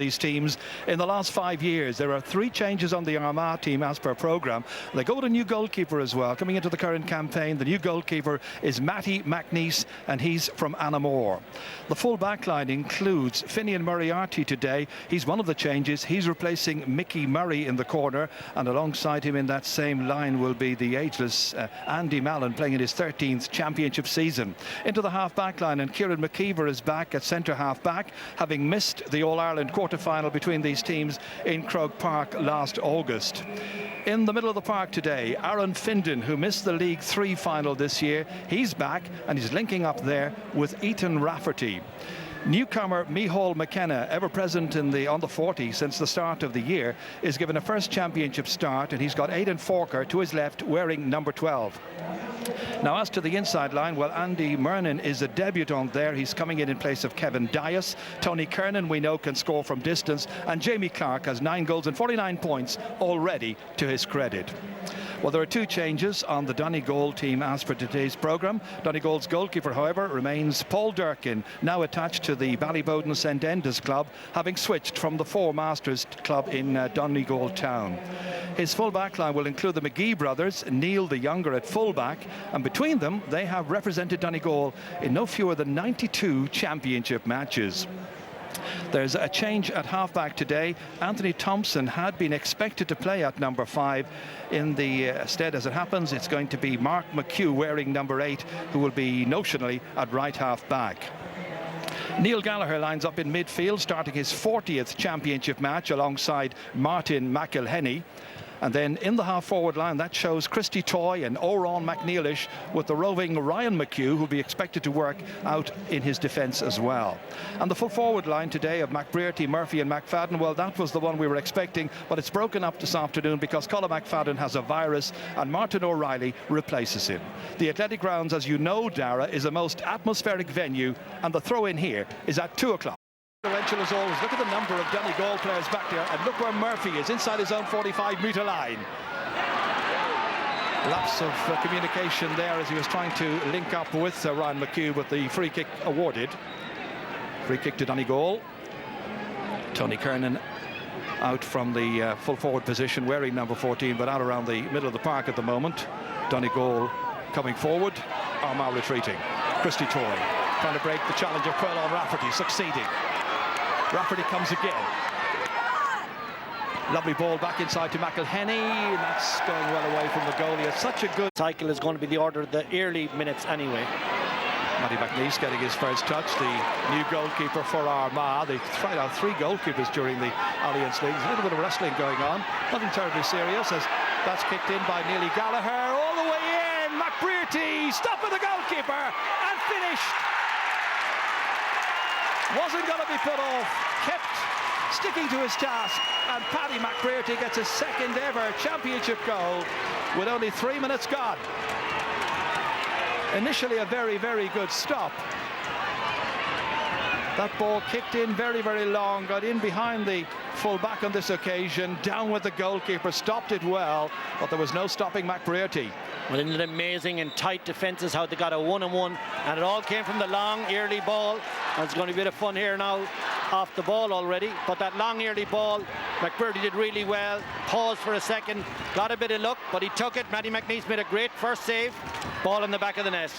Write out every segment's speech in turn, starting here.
these teams in the last 5 years. There are 3 changes on the Armagh team as per programme. They go with a new goalkeeper as well. Coming into the current campaign, the new goalkeeper is Matty McNeice, and he's from Armagh. The full back line includes Finian Moriarty today. He's one of the changes. He's replacing Mickey Murray in the corner, and alongside him in that same line will be the ageless Andy Mallon, playing in his 13th championship season. Into the half back line, and Kieran McKeever is back at centre half back, having missed the All-Ireland quarter-final between these teams in Croke Park last August. In the middle of the park today, Aaron Findon, who missed the League 3 final this year, he's back and he's linking up there with Ethan Rafferty. Newcomer Micheál McKenna, ever present on the 40 since the start of the year, is given a first championship start, and he's got Aidan Forker to his left wearing number 12. Now, as to the inside line, well, Andy Murnin is a debutant there. He's coming in place of Kevin Dias. Tony Kernan, we know, can score from distance, and Jamie Clark has 9 goals and 49 points already to his credit. Well, there are 2 changes on the Donegal team as per today's programme. Donegal's goalkeeper, however, remains Paul Durkin, now attached to the Ballyboden St Enda's club, having switched from the Four Masters club in Donegal town. His full back line will include the McGee brothers, Neil the younger at full back, and between them they have represented Donegal in no fewer than 92 championship matches. There's a change at half-back today. Anthony Thompson had been expected to play at number 5. In the stead, as it happens, it's going to be Mark McHugh wearing number 8, who will be notionally at right half-back. Neil Gallagher lines up in midfield, starting his 40th championship match alongside Martin McElhenny. And then in the half-forward line, that shows Christy Toy and Oran McNeilish, with the roving Ryan McHugh, who will be expected to work out in his defence as well. And the full-forward line today of McBrearty, Murphy and McFadden, well, that was the one we were expecting, but it's broken up this afternoon because Colin McFadden has a virus and Martin O'Reilly replaces him. The Athletic Grounds, as you know, Dara, is a most atmospheric venue, and the throw-in here is at 2 o'clock. Influential as always. Look at the number of Donegal players back there, and look where Murphy is, inside his own 45-metre line. Lapse of communication there as he was trying to link up with Ryan McHugh, with the free kick awarded. Free kick to Donegal. Tony Kernan out from the full forward position wearing number 14, but out around the middle of the park at the moment. Donegal coming forward, Armagh retreating. Christy Toy trying to break the challenge of Quailon Rafferty, succeeding. Rafferty comes again. Lovely ball back inside to McElhenny, and that's going well away from the goalie. It's such a good cycle is going to be the order of the early minutes anyway. Matty McNeice getting his first touch, the new goalkeeper for Armagh. They tried out 3 goalkeepers during the Alliance League. There's a little bit of wrestling going on, nothing terribly serious, as that's kicked in by Neely Gallagher, all the way in. McBrearty, stop with the goalkeeper, and finished. Wasn't going to be put off, kept sticking to his task, and Paddy McBrearty gets his 2nd ever championship goal with only 3 minutes gone. Initially a very, very good stop. That ball kicked in very, very long, got in behind the full-back on this occasion, down with the goalkeeper, stopped it well, but there was no stopping McBrearty. Well, isn't it amazing in tight defences how they got a 1-on-1, and it all came from the long early ball. And it's going to be a bit of fun here now off the ball already, but that long early ball, McBrearty did really well, paused for a second, got a bit of luck, but he took it. Matty McNeice made a great first save, ball in the back of the net.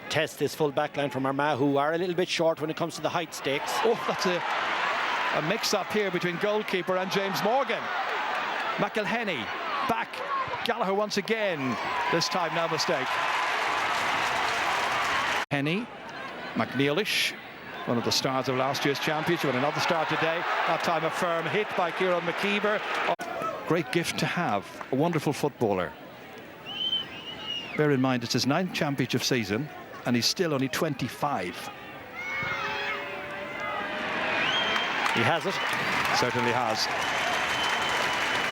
Test this full back line from Armagh, who are a little bit short when it comes to the height stakes. Oh, that's a mix-up here between goalkeeper and James Morgan. McElhenny back, Gallagher once again, this time no mistake. Henny, McNeilish, one of the stars of last year's championship, and another star today, that time a firm hit by Kieran McKeever. Great gift to have, a wonderful footballer. Bear in mind, it's his 9th championship season, and he's still only 25. He has it. Certainly has.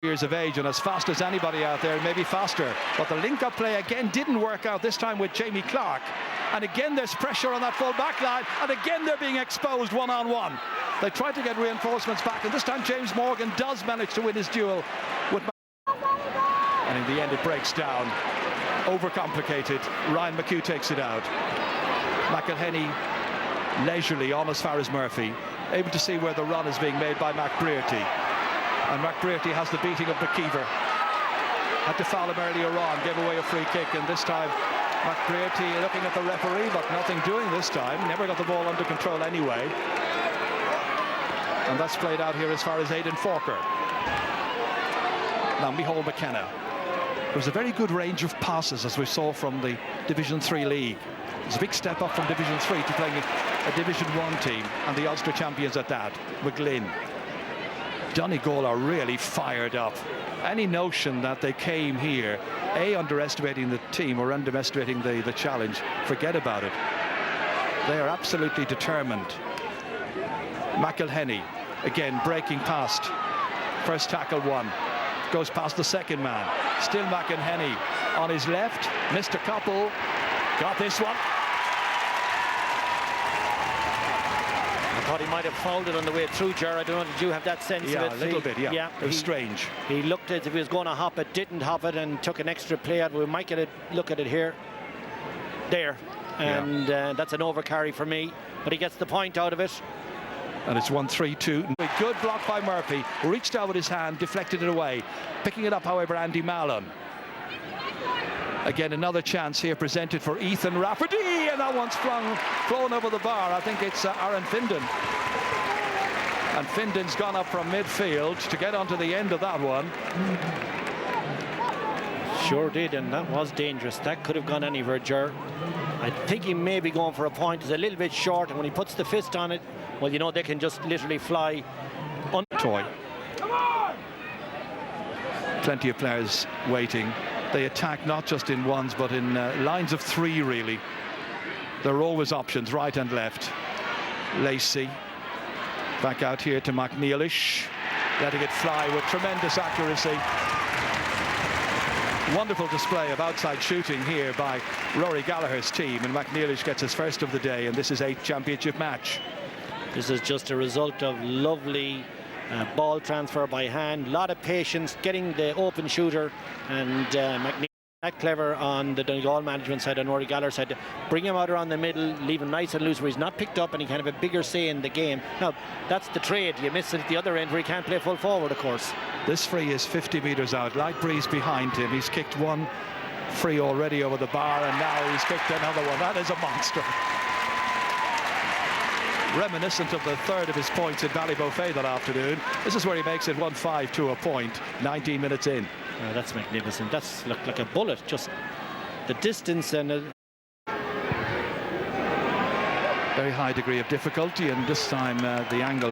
Years of age and as fast as anybody out there, maybe faster. But the link-up play again didn't work out, this time with Jamie Clark. And again, there's pressure on that full back line, and again they're being exposed one-on-one. They tried to get reinforcements back, and this time James Morgan does manage to win his duel with... And in the end, it breaks down. Overcomplicated. Ryan McHugh takes it out. McElhenny leisurely on as far as Murphy. able to see where the run is being made by McBrearty. And McBrearty has the beating of McKeever. Had to foul him earlier on, gave away a free kick, and this time McBrearty looking at the referee, but nothing doing this time. Never got the ball under control anyway. And that's played out here as far as Aidan Forker. Now Micheál McKenna. There's a very good range of passes, as we saw from the Division 3 league. It's a big step up from Division 3 to playing a Division 1 team, and the Ulster champions at that, McGlynn. Donegal are really fired up. Any notion that they came here, A, underestimating the team or underestimating the challenge, forget about it. They are absolutely determined. McElhenney, again, breaking past. First tackle won. Goes past the second man. Still McElhenney on his left. Missed a couple. Got this one. I thought he might have fouled it on the way through, Ger. I don't know, did you have that sense yeah, of it? A little bit, yeah. It was strange. He looked as if he was going to hop it, didn't hop it, and took an extra play out. We might get a look at it here. There. And that's an overcarry for me. But he gets the point out of it. And it's 1-3-2. Good block by Murphy. Reached out with his hand, deflected it away. Picking it up, however, Andy Mallon. Again, another chance here presented for Ethan Rafferty, and that one's flown over the bar. I think it's Aaron Findon. And Findon's gone up from midfield to get onto the end of that one. Sure did, and that was dangerous. That could have gone anywhere, Ger. I think he may be going for a point. It's a little bit short, and when he puts the fist on it, well, you know, they can just literally fly. Toy. Plenty of players waiting. They attack not just in ones, but in lines of three, really. There are always options, right and left. Lacey. Back out here to McNeilish. Letting it fly with tremendous accuracy. Wonderful display of outside shooting here by Rory Gallagher's team, and McNeilish gets his first of the day, and this is a championship match. This is just a result of lovely ball transfer by hand, a lot of patience, getting the open shooter, and McNeil that clever on the Donegal management side and Rory Gallagher side to bring him out around the middle, leave him nice and loose where he's not picked up and he can have a bigger say in the game. Now, that's the trade. You miss it at the other end where he can't play full forward, of course. This free is 50 metres out. Light breeze behind him. He's kicked one free already over the bar, and now he's kicked another one. That is a monster. Reminiscent of the third of his points in Ballybofey that afternoon. This is where he makes it 1-5 to a point, 19 minutes in. That's magnificent. That's looked like a bullet. Just the distance and very high degree of difficulty, and this time the angle.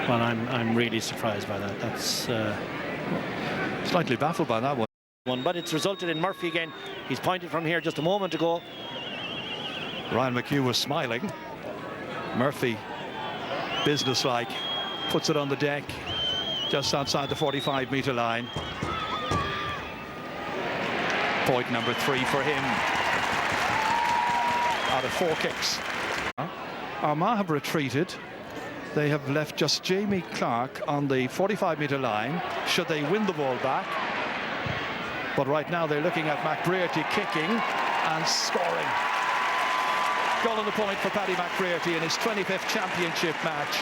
Well, I'm really surprised by that. That's slightly baffled by that one. But it's resulted in Murphy again. He's pointed from here just a moment ago. Ryan McHugh was smiling. Murphy, businesslike, puts it on the deck just outside the 45-metre line. Point number 3 for him out of 4 kicks. Armagh have retreated. They have left just Jamie Clark on the 45-metre line should they win the ball back. But right now they're looking at McBrearty kicking and scoring. Goal on the point for Paddy McBrearty in his 25th championship match.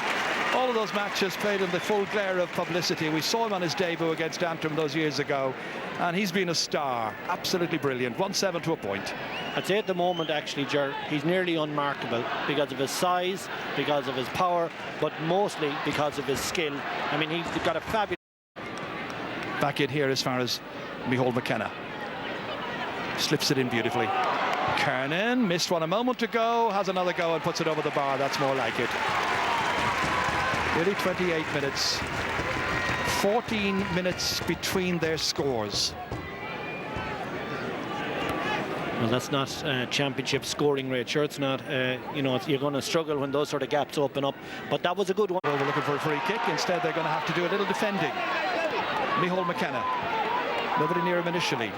All of those matches played in the full glare of publicity. We saw him on his debut against Antrim those years ago, and he's been a star. Absolutely brilliant. 1-7 to a point. I'd say at the moment, actually, Ger, he's nearly unmarkable because of his size, because of his power, but mostly because of his skill. I mean, he's got a fabulous... Back in here as far as Micheál McKenna. Slips it in beautifully. Kernan missed one a moment ago, has another go and puts it over the bar. That's more like it. Nearly 28 minutes. 14 minutes between their scores. Well, that's not championship scoring rate. Sure, it's not. You know, you're going to struggle when those sort of gaps open up. But that was a good one. Well, we're looking for a free kick. Instead, they're going to have to do a little defending. Micheál McKenna. Nobody near him initially.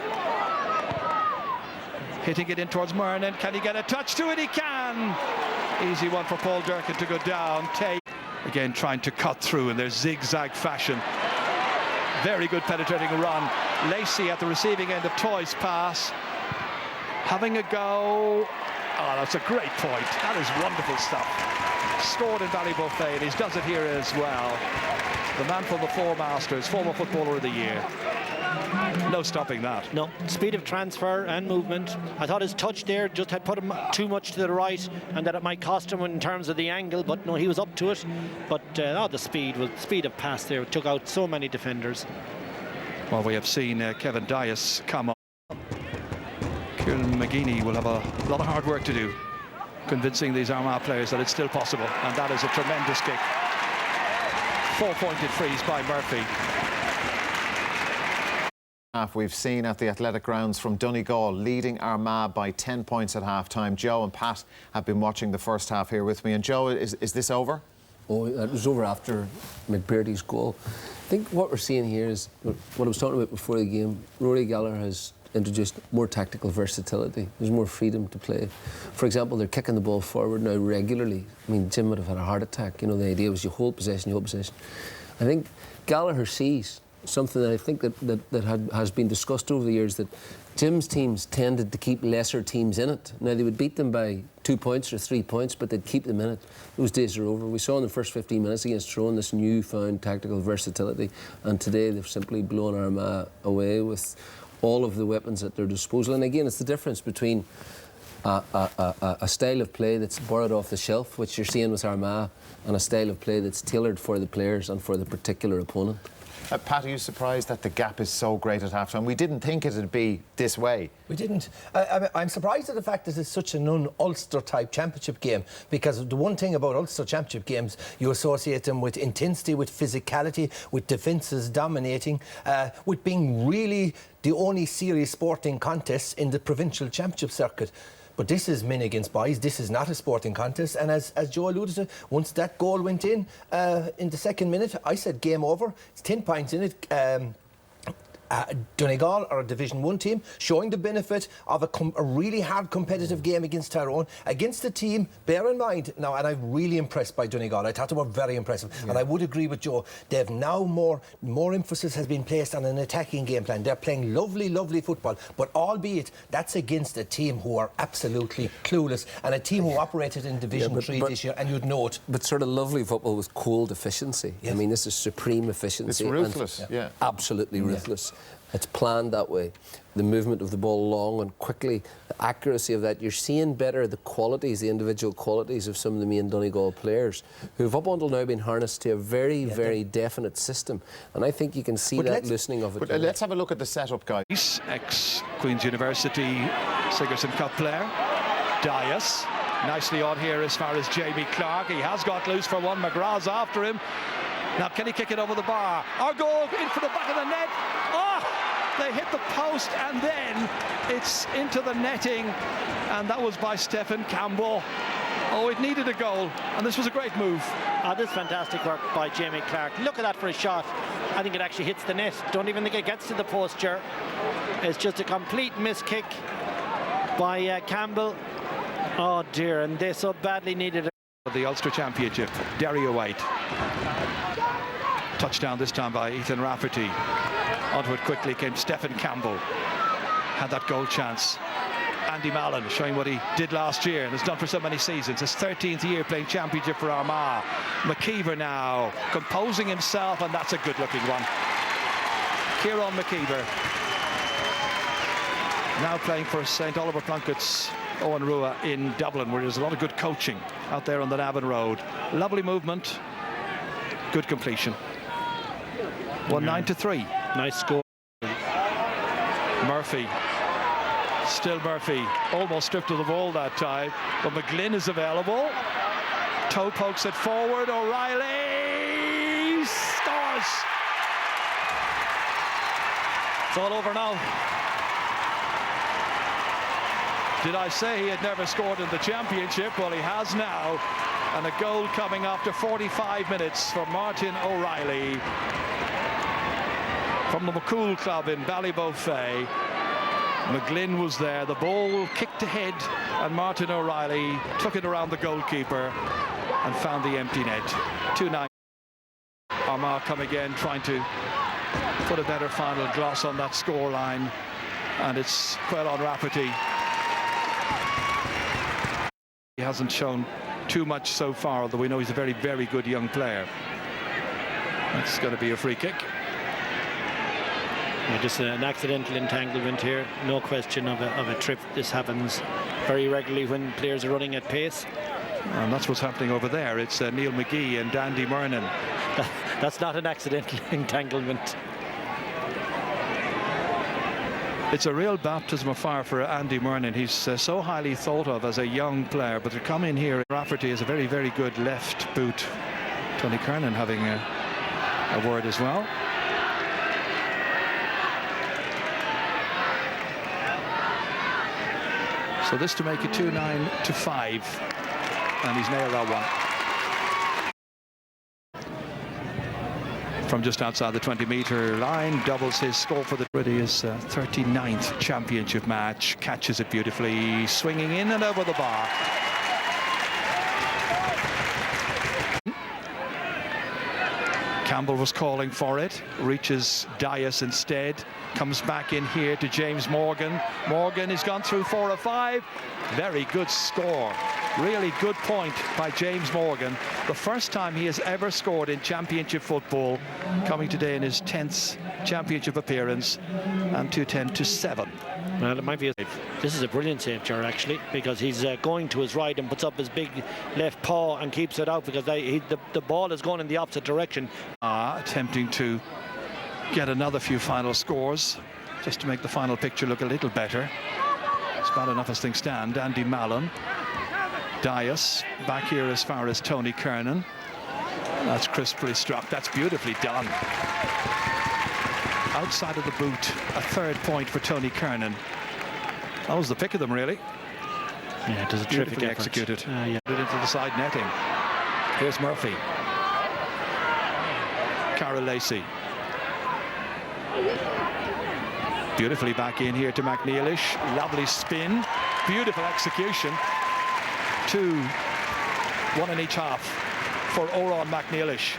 Hitting it in towards Murnan. Can he get a touch to it? He can. Easy one for Paul Durkin to go down. Tate again trying to cut through in their zigzag fashion. Very good penetrating run. Lacey at the receiving end of Toy's pass. Having a go. Oh, that's a great point. That is wonderful stuff. Scored in Ballybofey, and he does it here as well. The man from the Four Masters, former Footballer of the Year. No stopping that. No, speed of transfer and movement. I thought his touch there just had put him too much to the right, and that it might cost him in terms of the angle, but no, he was up to it. But the speed of pass there took out so many defenders. Well, we have seen Kevin Dias come on. Kieran McGeeney will have a lot of hard work to do, convincing these Armagh players that it's still possible, and that is a tremendous kick. 4-pointed freeze by Murphy. We've seen at the athletic grounds from Donegal leading Armagh by 10 points at half-time. Joe and Pat have been watching the first half here with me. And Joe, is this over? Oh, it was over after McBurdy's goal. I think what we're seeing here is what I was talking about before the game. Rory Gallagher has introduced more tactical versatility. There's more freedom to play. For example, they're kicking the ball forward now regularly. I mean, Jim would have had a heart attack. You know, the idea was you hold possession, you hold possession. I think Gallagher sees something that I think that has been discussed over the years, that Jim's teams tended to keep lesser teams in it. Now, they would beat them by 2 points or 3 points, but they'd keep them in it. Those days are over. We saw in the first 15 minutes against Tyrone this newfound tactical versatility, and today they've simply blown Armagh away with all of the weapons at their disposal. And again, it's the difference between a style of play that's borrowed off the shelf, which you're seeing with Armagh, and a style of play that's tailored for the players and for the particular opponent. Pat, are you surprised that the gap is so great at half-time? We didn't think it'd be this way. We didn't. I'm surprised at the fact that it's such a non-Ulster type championship game, because the one thing about Ulster championship games, you associate them with intensity, with physicality, with defences dominating, with being really the only serious sporting contest in the provincial championship circuit. But this is men against boys. This is not a sporting contest. And as Joe alluded to, once that goal went in the second minute, I said game over. It's 10 points in it. Donegal are a Division 1 team, showing the benefit of a really hard competitive game against Tyrone, against the team, bear in mind, now, and I'm really impressed by Donegal. I thought they were very impressive. Yeah. And I would agree with Joe. They've now more emphasis has been placed on an attacking game plan. They're playing lovely football, but albeit that's against a team who are absolutely clueless, and a team who operated in Division 3 this year, and you'd know it. But sort of lovely football with cold efficiency. Yes. I mean, this is supreme efficiency. It's ruthless, yeah. Absolutely ruthless. It's planned that way. The movement of the ball long and quickly, the accuracy of that. You're seeing better the qualities, the individual qualities of some of the main Donegal players who've up until now been harnessed to a very definite system. And I think you can see that loosening of it. But let's have a look at the setup, guys. Ex-Queen's University Sigerson Cup player, Dias. Nicely on here as far as Jamie Clark. He has got loose for one. McGraw's after him. Now, can he kick it over the bar? Our goal in for the back of the net. Oh, they hit the post, and then it's into the netting, and that was by Stephen Campbell. Oh, it needed a goal, and this was a great move. This is fantastic work by Jamie Clark. Look at that for a shot. I think it actually hits the net. Don't even think it gets to the post, Ger. It's just a complete miss kick by Campbell. Oh dear, and they so badly needed it. The Ulster Championship, Daria White. Touchdown this time by Ethan Rafferty. Onto it quickly came Stephen Campbell. Had that goal chance. Andy Mallon showing what he did last year and has done for so many seasons. His 13th year playing championship for Armagh. McKeever now composing himself, and that's a good-looking one. Kieran McKeever now playing for St Oliver Plunkett's Owen Rua in Dublin, where there's a lot of good coaching out there on the Navan Road. Lovely movement, good completion. 1-9-3. Nice score. Murphy, still Murphy, almost stripped of the ball that time, but McGlynn is available. Toe pokes it forward. O'Reilly scores. It's all over now. Did I say he had never scored in the championship? Well, he has now. And a goal coming after 45 minutes for Martin O'Reilly from the McCool Club in Ballybofey. McGlynn was there. The ball kicked ahead, and Martin O'Reilly took it around the goalkeeper and found the empty net. 2-9. Armagh come again, trying to put a better final gloss on that scoreline. And it's Quellon Rafferty He hasn't shown too much so far, although we know he's a very, very good young player. That's going to be a free kick. Yeah, just an accidental entanglement here. No question of a trip. This happens very regularly when players are running at pace. And that's what's happening over there. It's Neil McGee and Andy Murnan. That's not an accidental entanglement. It's a real baptism of fire for Andy Murnan. He's so highly thought of as a young player, but to come in here, Rafferty is a very, very good left boot. Tony Kernan having a word as well. So this to make it 2-9 to 5, and he's nailed that one. From just outside the 20-metre line, doubles his score for the his 39th championship match, catches it beautifully, swinging in and over the bar. Campbell was calling for it, reaches Dias instead, comes back in here to James Morgan. Morgan has gone through 4 or 5. Very good score. Really good point by James Morgan. The first time he has ever scored in championship football, coming today in his 10th championship appearance, and 2-10 to 7. Well, it might be this is a brilliant save, Ger, actually, because he's going to his right and puts up his big left paw and keeps it out, because the ball is going in the opposite direction. Attempting to get another few final scores, just to make the final picture look a little better. It's bad enough as things stand. Andy Mallon. Dias back here as far as Tony Kernan. That's crisply struck. That's beautifully done. Outside of the boot, a 3rd point for Tony Kernan. That was the pick of them, really. Yeah, it does a terrific effort. Executed. Yeah. Put it into the side netting. Here's Murphy. Carol Lacey. Beautifully back in here to McNeilish. Lovely spin. Beautiful execution. 2, 1 in each half for Oran McNeilish.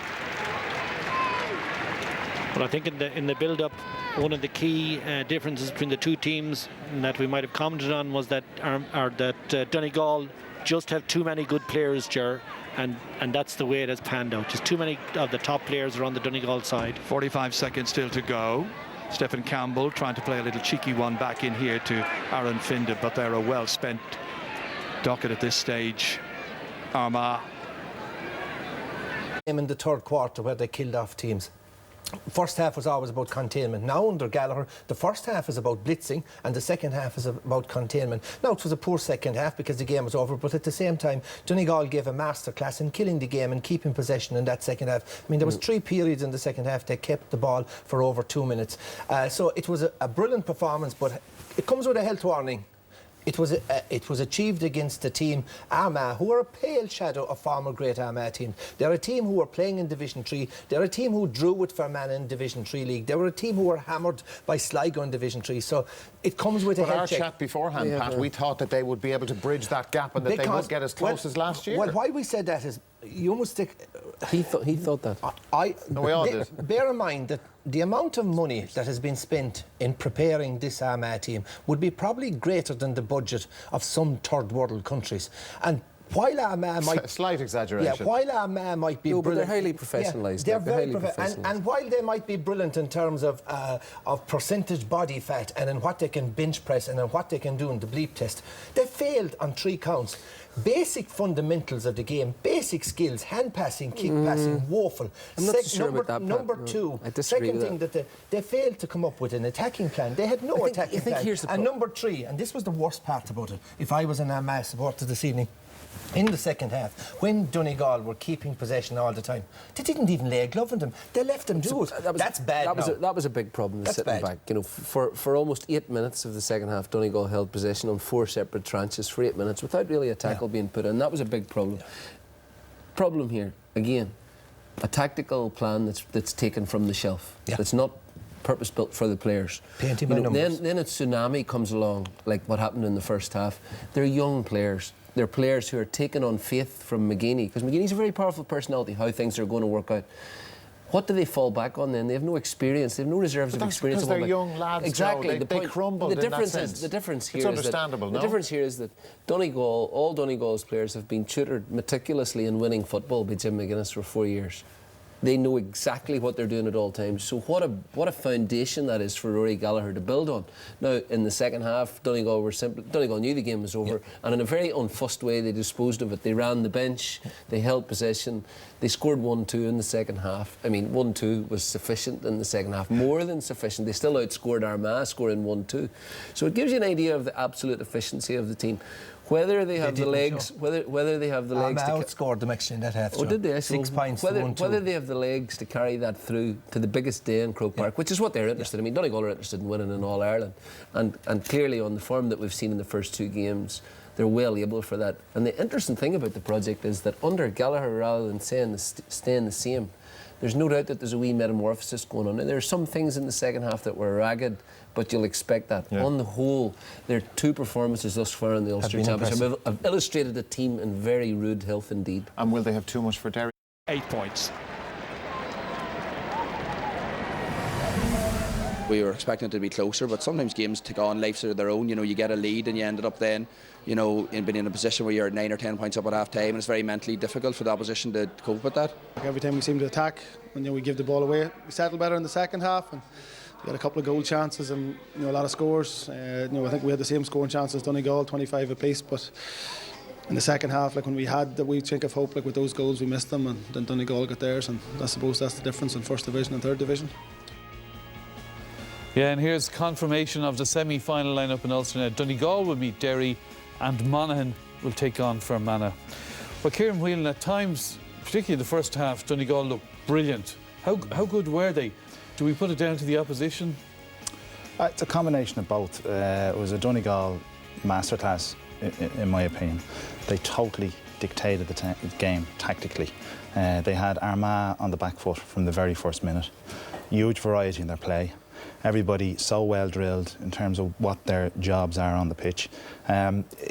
But I think in the build-up, one of the key differences between the two teams that we might have commented on was that Donegal just have too many good players, Ger, and that's the way it has panned out. Just too many of the top players are on the Donegal side. 45 seconds still to go. Stephen Campbell trying to play a little cheeky one back in here to Aaron Finda, but they're a well-spent docket at this stage. Armagh. In the 3rd quarter where they killed off teams. First half was always about containment. Now under Gallagher, the first half is about blitzing and the second half is about containment. Now it was a poor second half because the game was over, but at the same time Donegal gave a masterclass in killing the game and keeping possession in that second half. I mean, there was 3 periods in the second half. They kept the ball for over 2 minutes. So it was a brilliant performance, but it comes with a health warning. It was achieved against a team, Armagh, who are a pale shadow of former great Armagh team. They're a team who were playing in Division 3. They're a team who drew with Fermanagh in Division 3 League. They were a team who were hammered by Sligo in Division So it comes with a health check. Our chat beforehand, Pat, we thought that they would be able to bridge that gap and that they would get as close as last year. Well, why we said that is, you must think... He thought that. No, we all did. Bear in mind that the amount of money that has been spent in preparing this Armagh team would be probably greater than the budget of some third world countries. And while Armagh might... Slight exaggeration. Yeah, while Armagh might be brilliant... But they're highly professionalised. Yeah, they're very professional. And while they might be brilliant in terms of percentage body fat and in what they can bench press and in what they can do in the bleep test, they failed on 3 counts. Basic fundamentals of the game, basic skills, hand passing, kick passing, woeful. I'm not so sure about that, Number Pat. 2, I disagree second with thing that. that they failed to come up with an attacking plan. They had no attacking plan. Here's the and number 3, and this was the worst part about it, if I was an Armagh supporter this evening, in the second half, when Donegal were keeping possession all the time, they didn't even lay a glove on them. They left them do it. That's bad. That was a big problem. That's sitting bad. back. You know, for almost 8 minutes of the second half, Donegal held possession on 4 separate tranches for 8 minutes without really a tackle being put in. That was a big problem. Problem here again, a tactical plan that's taken from the shelf. That's not purpose built for the players. Painting by numbers. Then a tsunami comes along, like what happened in the first half. They're young players. They're players who are taking on faith from McGeaney, because McGeaney's a very powerful personality, how things are going to work out. What do they fall back on then? They have no experience. They have no reserves of experience. Because they're young lads. Exactly. Joe. They crumbled in that sense. The difference here it's understandable. The difference here is that Donegal, all Donegal's players have been tutored meticulously in winning football by Jim McGuinness for 4 years. They know exactly what they're doing at all times. So what a foundation that is for Rory Gallagher to build on. Now, in the second half, Donegal knew the game was over, and in a very unfussed way, they disposed of it. They ran the bench, they held possession, they scored 1-2 in the second half. I mean, 1-2 was sufficient in the second half, more than sufficient. They still outscored Armagh, scoring 1-2. So it gives you an idea of the absolute efficiency of the team. Whether they have the legs, whether they have the legs to outscored them actually in that half. Oh, did they? 6 points. Whether they have the legs to carry that through to the biggest day in Croke Park, which is what they're interested in. I mean, Donegal are interested in winning in All Ireland, and clearly on the form that we've seen in the first 2 games, they're well able for that. And the interesting thing about the project is that under Gallagher, rather than staying the same, there's no doubt that there's a wee metamorphosis going on. And there are some things in the second half that were ragged, but you'll expect that. Yeah. On the whole, their 2 performances thus far in the Ulster Championship have illustrated a team in very rude health indeed. And will they have too much for Derry? 8 points. We were expecting it to be closer, but sometimes games take on lives of their own. You know, you get a lead and you ended up then, you know, being in a position where you're 9 or 10 points up at half time, and it's very mentally difficult for the opposition to cope with that. Every time we seem to attack, and we give the ball away, we settle better in the second half, and we had a couple of goal chances and a lot of scores. I think we had the same scoring chances as Donegal, 25 apiece, but in the second half, like when we had the wee chink of hope, like with those goals, we missed them, and then Donegal got theirs, and I suppose that's the difference in First Division and Third Division. Yeah, and here's confirmation of the semi-final lineup in Ulster now. Donegal will meet Derry and Monaghan will take on Fermanagh. But Kieran Whelan, at times, particularly in the first half, Donegal looked brilliant. How good were they? Do we put it down to the opposition? It's a combination of both. It was a Donegal masterclass, in my opinion. They totally dictated the game tactically. They had Armagh on the back foot from the very first minute. Huge variety in their play. Everybody so well drilled in terms of what their jobs are on the pitch.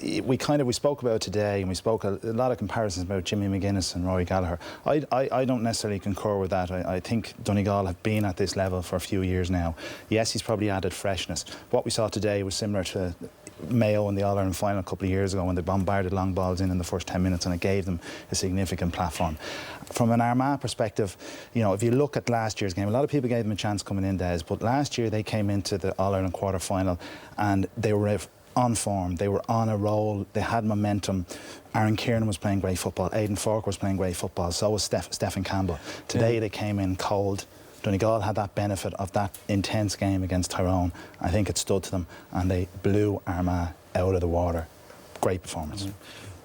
We spoke about it today, and we spoke a lot of comparisons about Jimmy McGuinness and Rory Gallagher. I don't necessarily concur with that. I think Donegal have been at this level for a few years now. Yes, he's probably added freshness. What we saw today was similar to Mayo in the All-Ireland final a couple of years ago when they bombarded long balls in the first 10 minutes, and it gave them a significant platform. From an Armagh perspective, if you look at last year's game, a lot of people gave them a chance coming in, Des, but last year they came into the All-Ireland quarter-final and they were on form, they were on a roll, they had momentum. Aaron Kieran was playing great football, Aidan Falk was playing great football, so was Stephen Campbell. Today they came in cold. Donegal had that benefit of that intense game against Tyrone. I think it stood to them, and they blew Armagh out of the water. Great performance.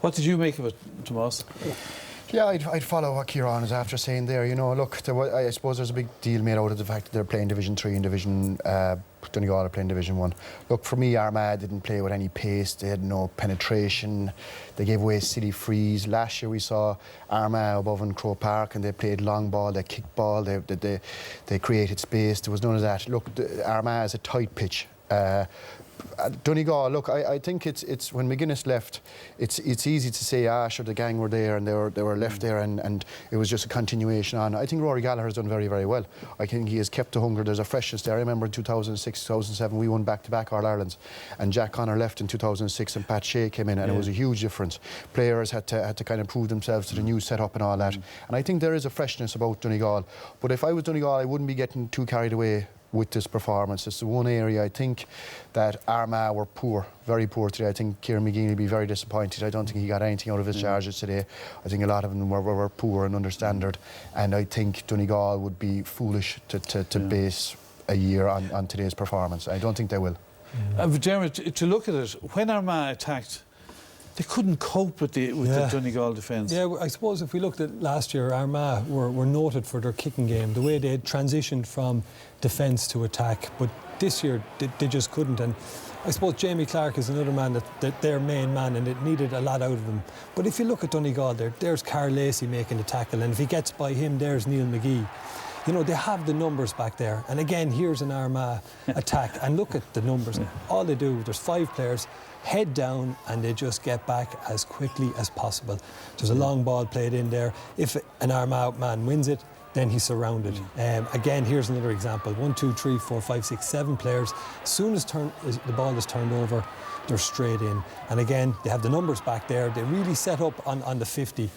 What did you make of it, Tomas? Yeah, I'd follow what Kieran is after saying there. Look, I suppose there's a big deal made out of the fact that they're playing Division 3 and Donegal are playing Division 1. Look, for me, Armagh didn't play with any pace. They had no penetration. They gave away silly frees. Last year we saw Armagh above in Croke Park, and they played long ball, they kicked ball, they created space. There was none of that. Look, Armagh is a tight pitch. Donegal, look, I think it's when McGuinness left, it's easy to say, sure, the gang were there and they were left there, and it was just a continuation on. I think Rory Gallagher has done very, very well. I think he has kept the hunger. There's a freshness there. I remember in 2006, 2007, we won back-to-back All-Irelands, and Jack Connor left in 2006 and Pat Shea came in, and it was a huge difference. Players had to kind of prove themselves to the new setup and all that. And I think there is a freshness about Donegal. But if I was Donegal, I wouldn't be getting too carried away with this performance. It's the one area I think that Armagh were poor, very poor today. I think Kieran McGean will be very disappointed. I don't think he got anything out of his charges today. I think a lot of them were poor and understandard, and I think Donegal would be foolish to base a year on today's performance. I don't think they will. Dermot, to look at it, when Armagh attacked, they couldn't cope with the Donegal defence. Yeah, I suppose if we looked at last year, Armagh were noted for their kicking game, the way they had transitioned from defence to attack. But this year, they just couldn't. And I suppose Jamie Clark is another man that their main man, and it needed a lot out of him. But if you look at Donegal, there's Carl Lacey making the tackle, and if he gets by him, there's Neil McGee. You know, they have the numbers back there. And again, here's an Armagh attack. And look at the numbers. All they do, there's 5 players, head down, and they just get back as quickly as possible. There's a long ball played in there. If an Armagh man wins it, then he's surrounded. Again, here's another example. 1, 2, 3, 4, 5, 6, 7 players. As soon as the ball is turned over, they're straight in. And again, they have the numbers back there. They really set up on the 50.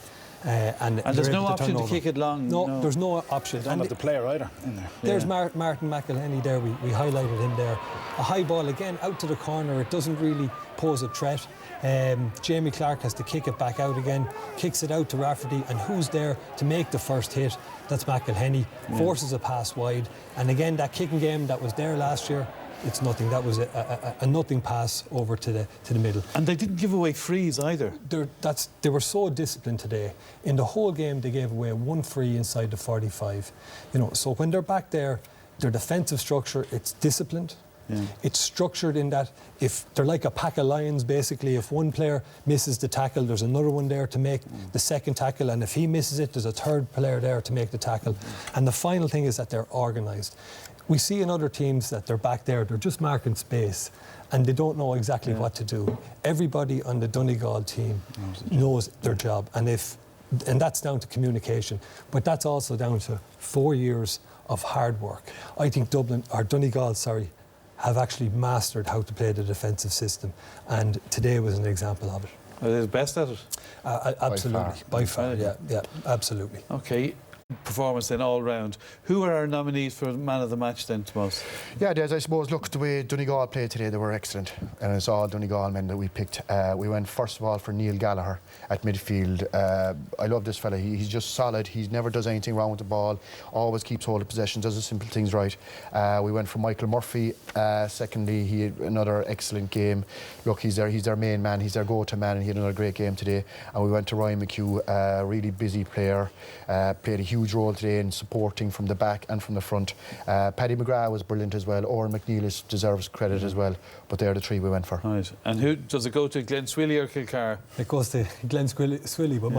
And there's no option to kick it long? No, there's no option. Don't have the player either in there. There's Martin McElhenney there. We highlighted him there. A high ball again out to the corner. It doesn't really pose a threat. Jamie Clark has to kick it back out again, kicks it out to Rafferty, and who's there to make the first hit? That's McElhenney. Forces a pass wide, and again that kicking game that was there last year, it's nothing. That was a nothing pass over to the middle. And they didn't give away frees either. They were so disciplined today. In the whole game, they gave away 1 free inside the 45. You know, so when they're back there, their defensive structure, it's disciplined. Yeah. It's structured in that if they're like a pack of lions, basically. If one player misses the tackle, there's another one there to make the second tackle, and if he misses it, there's a third player there to make the tackle. And the final thing is that they're organised. We see in other teams that they're back there, they're just marking space, and they don't know exactly what to do. Everybody on the Donegal team knows their job, and that's down to communication, but that's also down to 4 years of hard work. I think Donegal, have actually mastered how to play the defensive system, and today was an example of it. Are they the best at it? Absolutely, by far, yeah, absolutely. Okay. Performance then all round. Who are our nominees for man of the match then, Tomas? Yeah, Des, I suppose, look, the way Donegal played today, they were excellent. And it's all Donegal men that we picked. We went, first of all, for Neil Gallagher at midfield. I love this fella. He's just solid. He never does anything wrong with the ball. Always keeps hold of possession, does the simple things right. We went for Michael Murphy. Secondly, he had another excellent game. Look, he's their main man. He's their go-to man, and he had another great game today. And we went to Ryan McHugh, a really busy player. Played a huge role today in supporting from the back and from the front. Paddy McGrath was brilliant as well. Oran McNeill deserves credit as well. But they're the 3 we went for. Right. And who does it go to? Glenn Swilly or Kilcar? It goes to Glenn Swilly, but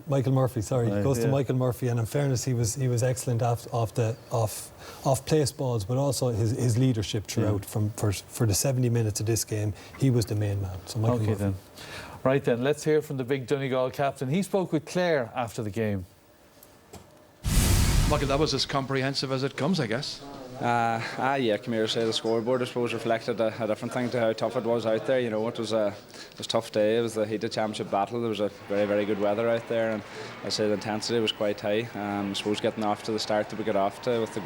Michael Murphy. Sorry, it goes to Michael Murphy. And in fairness, he was excellent off place balls, but also his leadership throughout. For the 70 minutes of this game, he was the main man. So Michael Murphy. Then. Right then, let's hear from the big Donegal captain. He spoke with Claire after the game. Michael, that was as comprehensive as it comes, I guess. Yeah, come here, say the scoreboard, I suppose, reflected a different thing to how tough it was out there. You know, it was a tough day. It was the heated championship battle. There was a very, very good weather out there, and I say the intensity was quite high. I suppose getting off to the start that we got off to with the